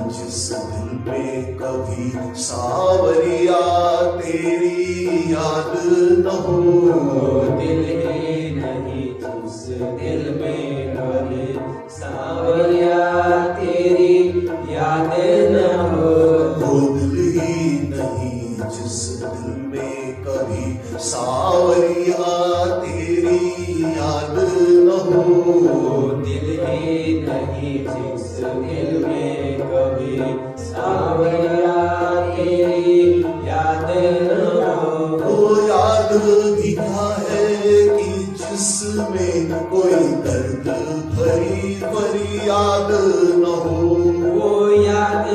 जिस दिल में कभी सावरिया तेरी याद न हो। दिल ही नहीं जिस दिल में कभी सावरिया तेरी याद न हो। वो दिल ही नहीं जिस दिल में कभी सावरिया तेरी याद न हो। दिल ही नहीं जिस दिल में कभी सावरिया तेरी याद न हो। वो याद भी क्या है कि जिसमें कोई दर्द भरी फरियाद न हो। वो याद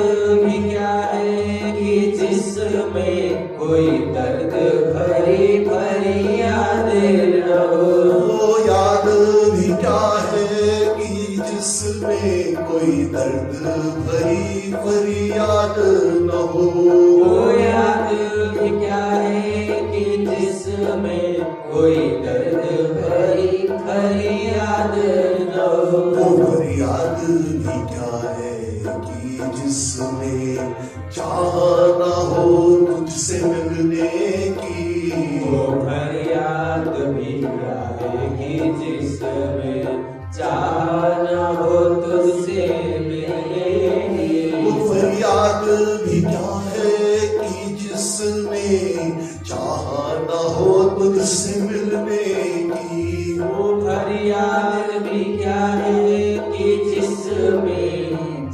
भी क्या है कि जिसमें कोई दर्द भरी भरी याद न हो। वो याद भी क्या है कि जिसमें कोई दर्द भरी फरियाद न हो। वो याद भी क्या है कि जिसमें कोई दर्द भरी भरी याद न हो। वो फरियाद भी क्या है कि जिसमें चाह न हो तुझसे मिलने की। वो फरियाद भी क्या है कि जिसमें चाह न हो तुझसे मिलने की। वो फरियाद भी क्या है कि जिसमें चाह न हो तुझसे मिलने की। वो फरियाद भी क्या है कि जिसमें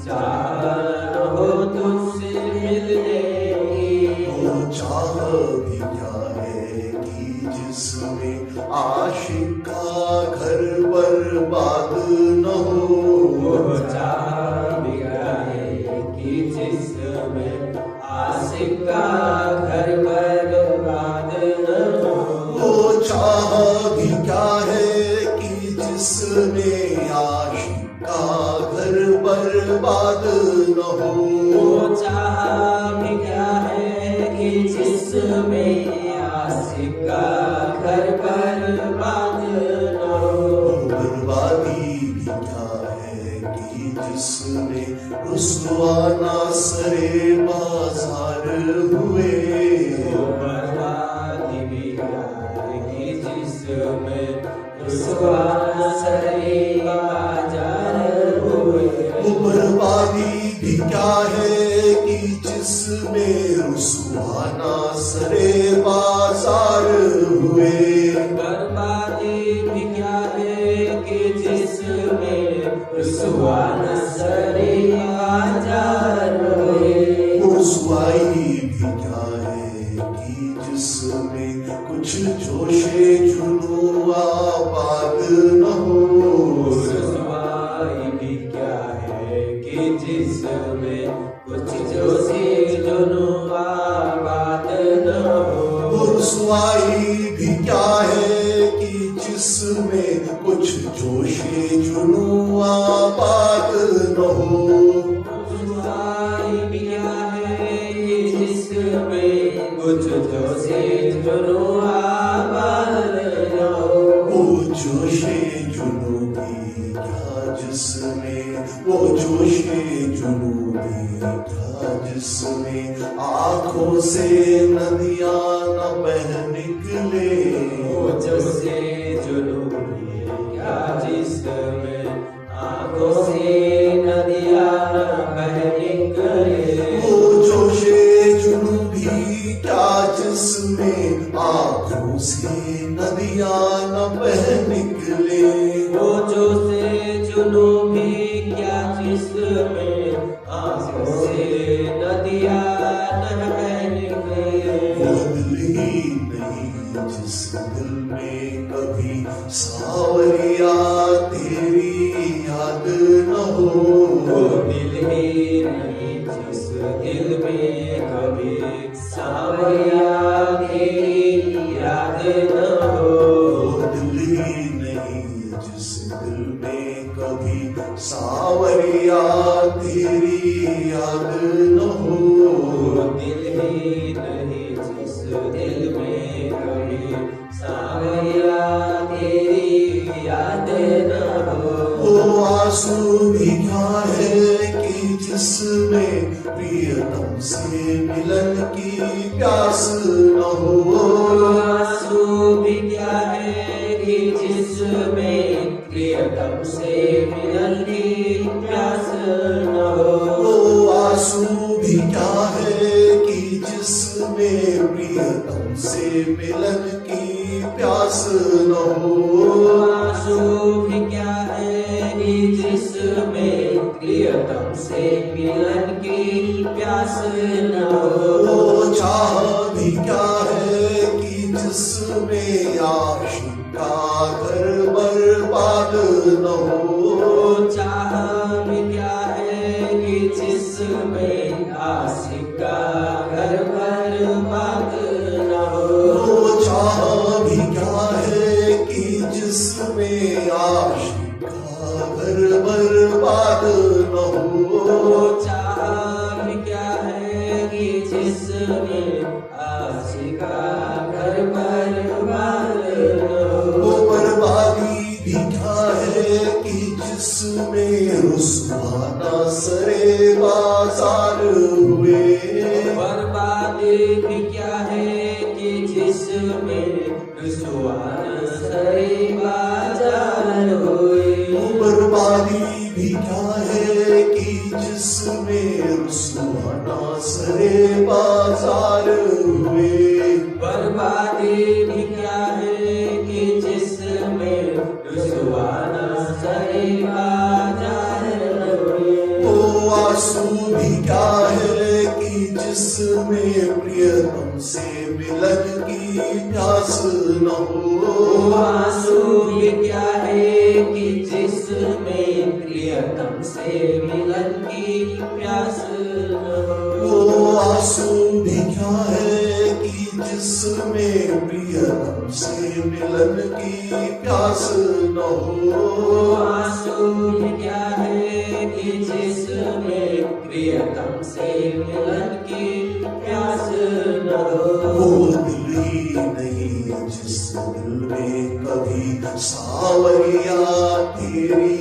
चाह न हो तुझसे मिलने की। वो चाह भी क्या है कि जिसमें आशिक का घर बर्बाद न हो। वो चाह भी क्या है कि जिसमें आशिक का घर बर्बाद न हो। वो चाह भी क्या है कि जिसमें आशिक का घर बर्बाद न हो। वो चाह भी क्या है कि जिसमें आशिक का घर बर्बाद न हो। बर्बादी भी क्या है कि जिसमें रुसवाना सरे बाजार हुए। वो बर्बादी भी क्या है कि जिसमें रुसवाना सरे बाजार हुए। वो बर्बादी भी क्या है कि जिसमें रुसवाना सरे बाजार हुए। बर्बादी भी क्या है कि जिसमें रुसवाना सरे बाजार हुए। वो रुसवाई भी क्या है कि जिसमें कुछ जोशे जुनू आबाद न हो। रुसवाई भी क्या है कि जिसमें कुछ जोशी जुनू आबाद न हो। वो रुसवाई भी क्या है कि जिसमें कुछ जोशे जुनू आबाद न हो। रुसवाई भी क्या है कि जिसमें कुछ जोशी जुनू आबाद न हो। वो जोशे जुनू भी क्या जिसमें वो जोशे जुनू भी क्या जिसमें आंखों से नदियां न बह निकले। वो जोशी जुनू भी क्या जिसमें आंखों से नदियां न बह निकले। वो जोशे जुनू भी क्या जिसमें आंखों से नदियां न बह निकले। वो जोशी जुनू भी क्या जिसमें आंखों से नदियां न बह निकले। वो दिल ही नहीं जिस दिल में कभी सावरिया तेरी याद न हो। वो दिल ही नहीं जिस दिल में कभी सावरिया तेरी याद न हो। वो दिल ही नहीं जिस दिल में कभी सावरिया तेरी याद न हो। वो दिल ही नहीं जिस दिल में कभी सावरिया तेरी याद न हो। वो आंसू भी क्या है कि जिसमें प्रियतम से मिलन की प्यास न हो। आंसू भी क्या है कि जिसमें प्रियतम से मिलन की प्यास न हो। आंसू भी क्या है कि जिसमें प्रियतम से मिलन की प्यास न हो। आंसू भी क्या है कि जिसमें प्रियतम से मिलन की प्यास न हो। चाह भी क्या है कि जिसमें आशिक का घर बर्बाद न हो। चाह भी क्या है कि जिसमें आशिक का घर बर्बाद न हो। चाह भी क्या है कि जिसमें आशिक का घर बर्बाद न हो। चाह भी क्या है कि जिसमें आशिक का घर बर्बाद न हो। बर्बादी भी क्या है कि जिसमें रुसवाना सरे बाजार हुए। बर्बादी भी क्या है कि जिसमें रुसवाना सरे बाजार हुए। बर्बादी भी क्या है कि जिसमें रुसवाना सरे बाजार हुए। बर्बादी भी क्या है कि जिसमें रुसवाना सरे बाजार हुए। आंसू भी क्या है कि जिसमें प्रियतम से मिलन की प्यास न हो। आंसू भी क्या है कि जिसमें प्रियतम से मिलन की प्यास न हो। आंसू भी क्या है कि जिसमें प्रियतम से मिलन की प्यास न हो। आंसू भी क्या है कि जिसमें प्रियतम से मिलन की प्यास न हो। वो दिल ही नहीं जिस दिल में कभी सावरिया तेरी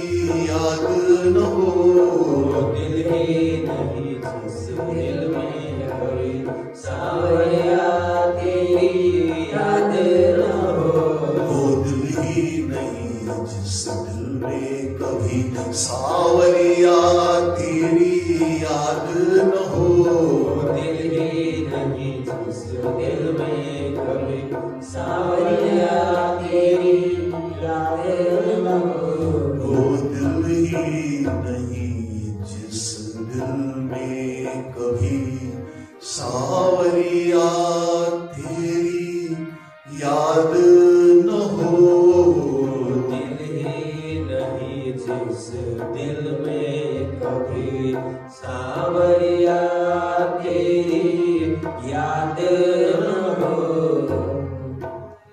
याद न हो। दिल ही नहीं जिस दिल में कभी सावरिया तेरी याद न हो। वो दिल ही नहीं जिस दिल में कभी सावरिया तेरी याद न हो। दिल ही नहीं जिस दिल में कभी सावरिया तेरी याद न हो। वो दिल ही नहीं जिस दिल में कभी सावरिया तेरी याद न हो। दिल ही नहीं जिस दिल में कभी सावरिया